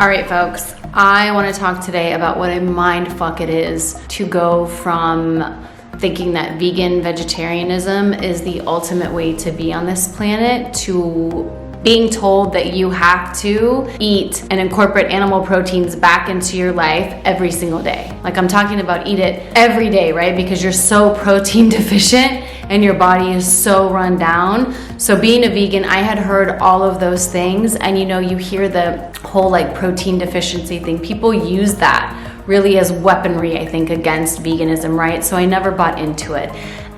All right, folks, I want to talk today about what a mind fuck it is to go from thinking that vegan vegetarianism is the ultimate way to be on this planet to being told that you have to eat and incorporate animal proteins back into your life every single day. Like, I'm talking about eat it every day, right? Because you're so protein deficient and your body is so run down. So being a vegan, I had heard all of those things, and you hear the whole like protein deficiency thing. People use that really as weaponry, I think, against veganism, right? So I never bought into it.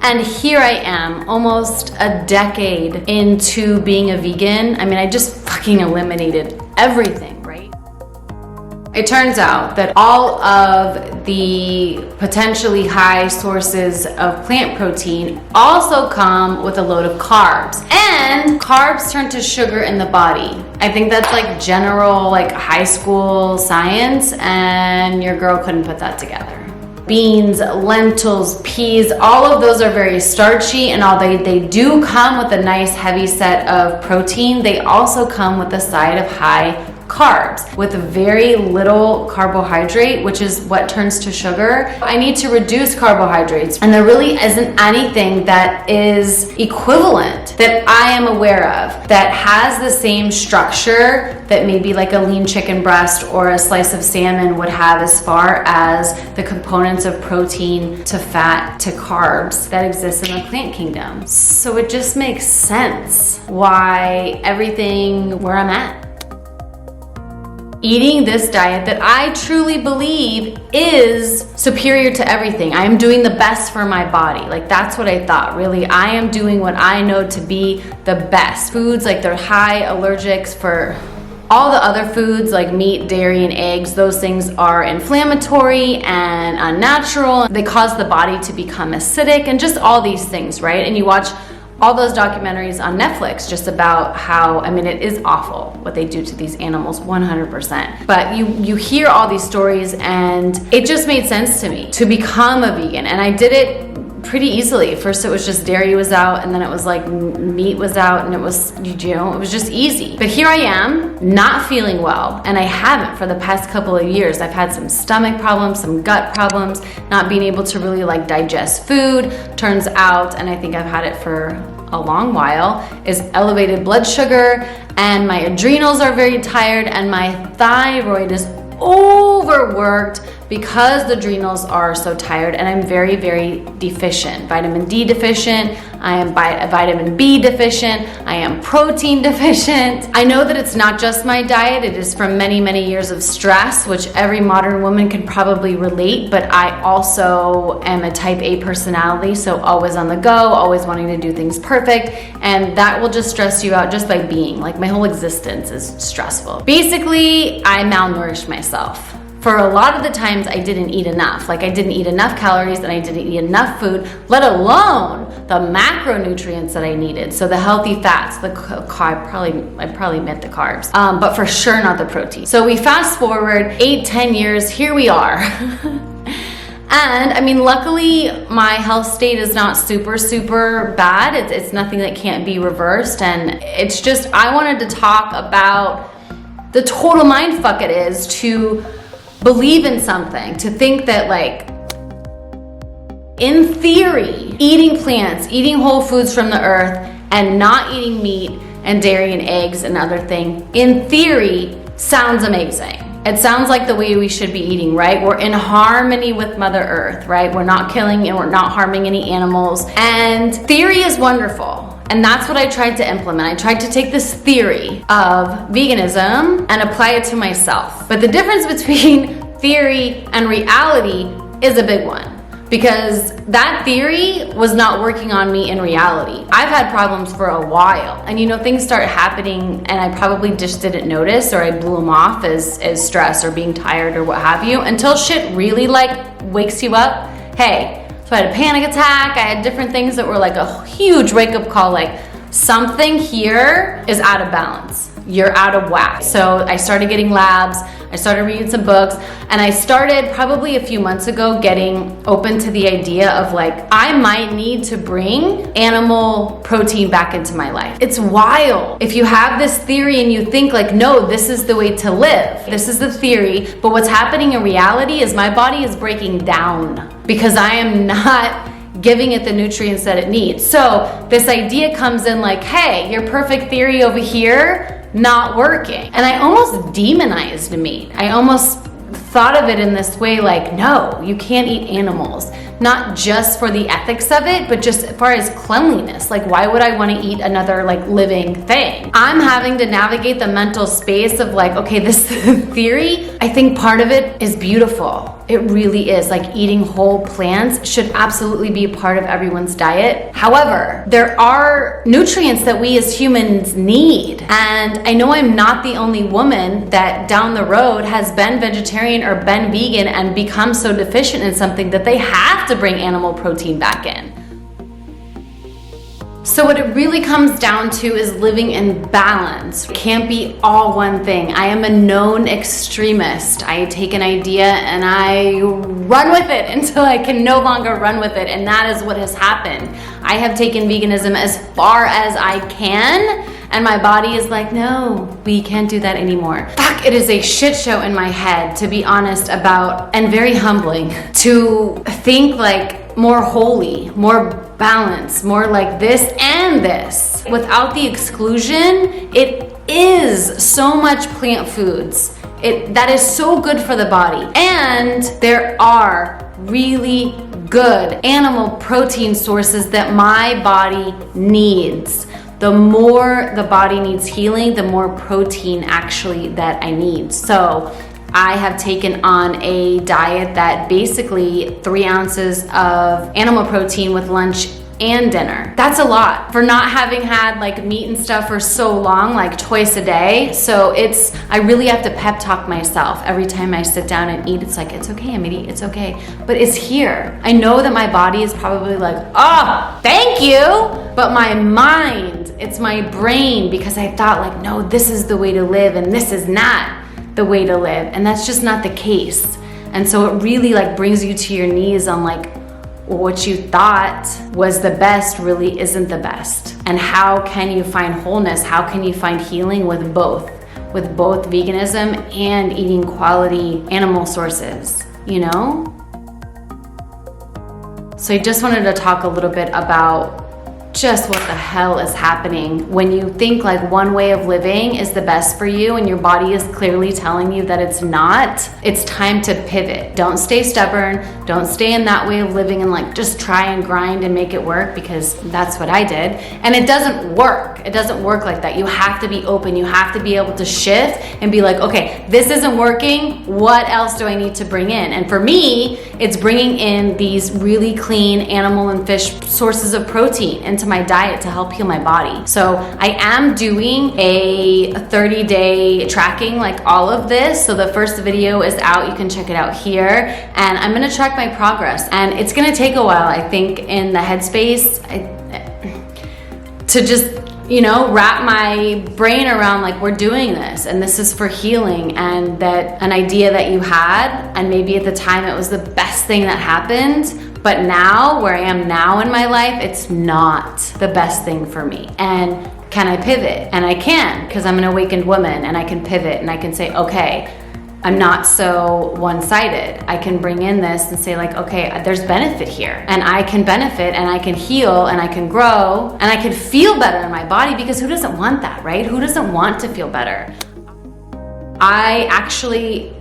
And here I am, almost a decade into being a vegan. I mean, I just fucking eliminated everything, right? It turns out that all of the potentially high sources of plant protein also come with a load of carbs. And carbs turn to sugar in the body. I think that's like general, like high school science, and your girl couldn't put that together. Beans, lentils, peas, all of those are very starchy, and although they do come with a nice heavy set of protein, they also come with a side of high carbs with very little carbohydrate, which is what turns to sugar. I need to reduce carbohydrates, and there really isn't anything that is equivalent that I am aware of that has the same structure that maybe like a lean chicken breast or a slice of salmon would have, as far as the components of protein to fat to carbs that exist in the plant kingdom. So it just makes sense why everything where I'm at. Eating this diet that I truly believe is superior to everything. I am doing the best for my body. Like, that's what I thought, really. I am doing what I know to be the best. Foods like they're high allergics for all the other foods like meat, dairy, and eggs. Those things are inflammatory and unnatural. They cause the body to become acidic and just all these things, right? And you watch all those documentaries on Netflix just about how, I mean, it is awful what they do to these animals, 100%. But you hear all these stories, and it just made sense to me to become a vegan. And I did it pretty easily. First it was just dairy was out, and then it was like meat was out, and it was, it was just easy. But here I am, not feeling well, and I haven't for the past couple of years. I've had some stomach problems, some gut problems, not being able to really like digest food. Turns out, and I think I've had it for a long while, is elevated blood sugar, and my adrenals are very tired, and my thyroid is overworked because the adrenals are so tired, and I'm very, very deficient. Vitamin D deficient, I am vitamin B deficient, I am protein deficient. I know that it's not just my diet, it is from many, many years of stress, which every modern woman can probably relate, but I also am a type A personality, so always on the go, always wanting to do things perfect, and that will just stress you out just by being. Like, my whole existence is stressful. Basically, I malnourished myself. For a lot of the times, I didn't eat enough. Like, I didn't eat enough calories, and I didn't eat enough food, let alone the macronutrients that I needed. So the healthy fats, I probably meant the carbs, but for sure not the protein. So we fast forward 8-10 years, here we are. And I mean, luckily my health state is not super bad. It's nothing that can't be reversed. And it's just, I wanted to talk about the total mind fuck it is to believe in something, to think that, like, in theory, eating plants, eating whole foods from the earth, and not eating meat and dairy and eggs and other things, in theory, sounds amazing. It sounds like the way we should be eating, right? We're in harmony with Mother Earth, right? We're not killing and we're not harming any animals. And theory is wonderful. And that's what I tried to implement. I tried to take this theory of veganism and apply it to myself. But the difference between theory and reality is a big one, because that theory was not working on me in reality. I've had problems for a while, and things start happening, and I probably just didn't notice, or I blew them off as stress or being tired or what have you, until shit really like wakes you up. Hey, so I had a panic attack, I had different things that were like a huge wake-up call, like something here is out of balance. You're out of whack. So I started getting labs. I started reading some books, and I started probably a few months ago getting open to the idea of like, I might need to bring animal protein back into my life. It's wild. If you have this theory and you think like, no, this is the way to live, this is the theory, but what's happening in reality is my body is breaking down because I am not giving it the nutrients that it needs. So this idea comes in like, hey, your perfect theory over here, not working. And I almost demonized meat. I almost thought of it in this way like, no, you can't eat animals. Not just for the ethics of it, but just as far as cleanliness. Like, why would I want to eat another like living thing? I'm having to navigate the mental space of like, okay, this theory, I think part of it is beautiful. It really is. Like, eating whole plants should absolutely be a part of everyone's diet. However, there are nutrients that we as humans need. And I know I'm not the only woman that down the road has been vegetarian or been vegan and become so deficient in something that they have to bring animal protein back in. So what it really comes down to is living in balance. It can't be all one thing. I am a known extremist. I take an idea and I run with it until I can no longer run with it, and that is what has happened. I have taken veganism as far as I can, and my body is like, no, we can't do that anymore. Fuck, it is a shit show in my head, to be honest, about, and very humbling, to think like more holy, more balance, more like this and this. Without the exclusion, it is so much plant foods. That is so good for the body. And there are really good animal protein sources that my body needs. The more the body needs healing, the more protein actually that I need. So I have taken on a diet that basically 3 ounces of animal protein with lunch and dinner. That's a lot for not having had like meat and stuff for so long, like twice a day. So I really have to pep talk myself every time I sit down and eat. It's like, it's okay, Amity, it's okay. But it's here. I know that my body is probably like, oh, thank you. But my mind, it's my brain, because I thought like, no, this is the way to live and this is not the way to live. And that's just not the case. And so it really like brings you to your knees on like, what you thought was the best really isn't the best. And how can you find wholeness? How can you find healing with both veganism and eating quality animal sources, you know? So I just wanted to talk a little bit about just what the hell is happening when you think like one way of living is the best for you and your body is clearly telling you that it's not. It's time to pivot. Don't stay stubborn. Don't stay in that way of living and like just try and grind and make it work, because that's what I did. And it doesn't work. It doesn't work like that. You have to be open. You have to be able to shift and be like, okay, this isn't working. What else do I need to bring in? And for me, it's bringing in these really clean animal and fish sources of protein into my diet to help heal my body. So I am doing a 30-day tracking, like all of this. So the first video is out. You can check it out here. And I'm going to track my progress. And it's going to take a while, I think, in the headspace to just, you know, wrap my brain around like, we're doing this and this is for healing, and that an idea that you had, and maybe at the time it was the best thing that happened, but now, where I am now in my life, it's not the best thing for me. And can I pivot? And I can, because I'm an awakened woman, and I can pivot and I can say, okay, I'm not so one-sided. I can bring in this and say like, okay, there's benefit here, and I can benefit and I can heal and I can grow and I can feel better in my body, because who doesn't want that, right? Who doesn't want to feel better? I actually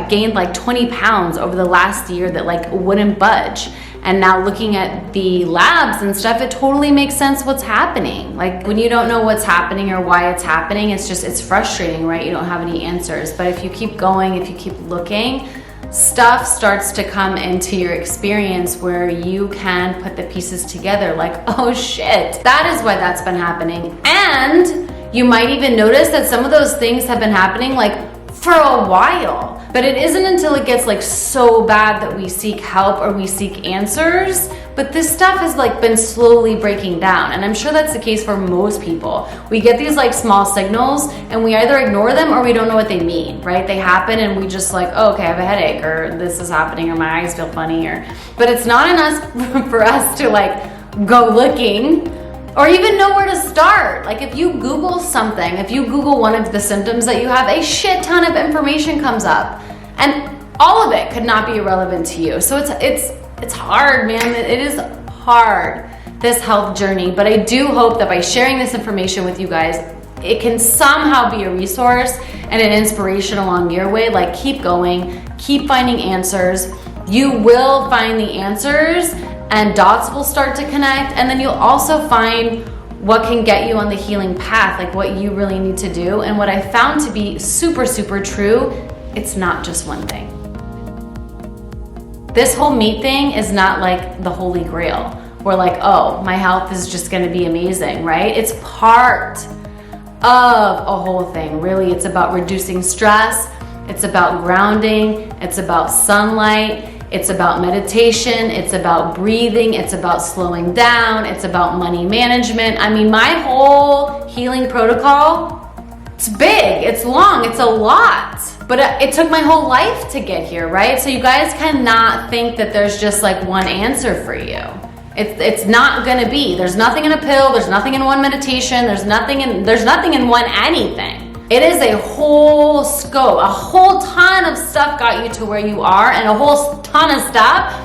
gained like 20 pounds over the last year that like wouldn't budge. And now looking at the labs and stuff, it totally makes sense what's happening. Like when you don't know what's happening or why it's happening, it's frustrating, right? You don't have any answers. But if you keep going, if you keep looking, stuff starts to come into your experience where you can put the pieces together like, oh shit, that is why that's been happening. And you might even notice that some of those things have been happening like for for a while. But it isn't until it gets like so bad that we seek help or we seek answers. But this stuff has like been slowly breaking down. And I'm sure that's the case for most people. We get these like small signals and we either ignore them or we don't know what they mean, right? They happen and we just like, oh, okay, I have a headache, or this is happening, or my eyes feel funny, but it's not in us for us to like go looking or even know where to start. Like if you Google something, if you Google one of the symptoms that you have, a shit ton of information comes up, and all of it could not be irrelevant to you. So it's hard, man. It is hard, this health journey. But I do hope that by sharing this information with you guys, it can somehow be a resource and an inspiration along your way. Like keep going, keep finding answers. You will find the answers and dots will start to connect, and then you'll also find what can get you on the healing path, like what you really need to do. And what I found to be super, super true, it's not just one thing. This whole meat thing is not like the holy grail. We're like, oh, my health is just gonna be amazing, right? It's part of a whole thing. Really, it's about reducing stress, it's about grounding, it's about sunlight, it's about meditation, it's about breathing, it's about slowing down, it's about money management. I mean, my whole healing protocol, it's big, it's long, it's a lot. But it took my whole life to get here, right? So you guys cannot think that there's just like one answer for you. It's not gonna be. There's nothing in a pill, there's nothing in one meditation, there's nothing in one anything. It is a whole scope, a whole ton of stuff got you to where you are, and a whole ton of stuff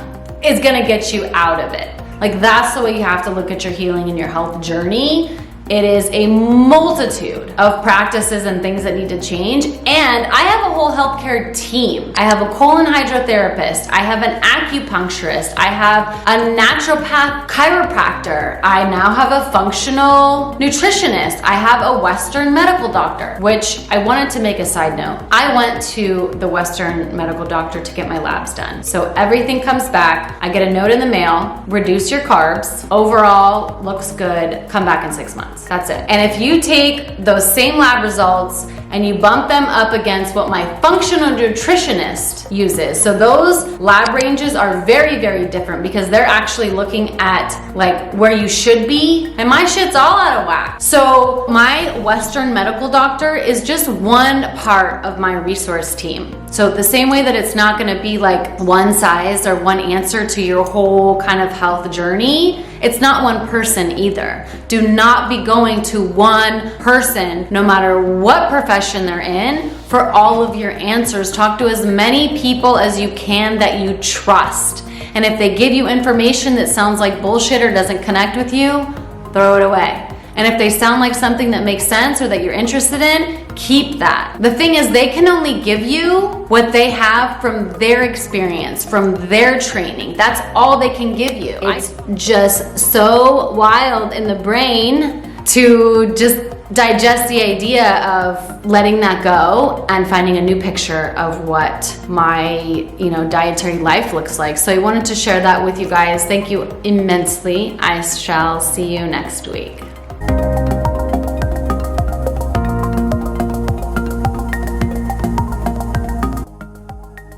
is gonna get you out of it. Like that's the way you have to look at your healing and your health journey. It is a multitude of practices and things that need to change. And I have a whole healthcare team. I have a colon hydrotherapist. I have an acupuncturist. I have a naturopath chiropractor. I now have a functional nutritionist. I have a Western medical doctor, which I wanted to make a side note. I went to the Western medical doctor to get my labs done. So everything comes back. I get a note in the mail, reduce your carbs. Overall, looks good. Come back in 6 months. That's it. And if you take those same lab results and you bump them up against what my functional nutritionist uses, so those lab ranges are very, very different because they're actually looking at like where you should be, and my shit's all out of whack. So my Western medical doctor is just one part of my resource team. So the same way that it's not gonna be like one size or one answer to your whole kind of health journey, it's not one person either. Do not be going to one person, no matter what profession they're in, for all of your answers. Talk to as many people as you can that you trust. And if they give you information that sounds like bullshit or doesn't connect with you, throw it away. And if they sound like something that makes sense or that you're interested in, keep that. The thing is, they can only give you what they have from their experience, from their training. That's all they can give you. It's just so wild in the brain to just digest the idea of letting that go and finding a new picture of what my, dietary life looks like. So I wanted to share that with you guys. Thank you immensely. I shall see you next week.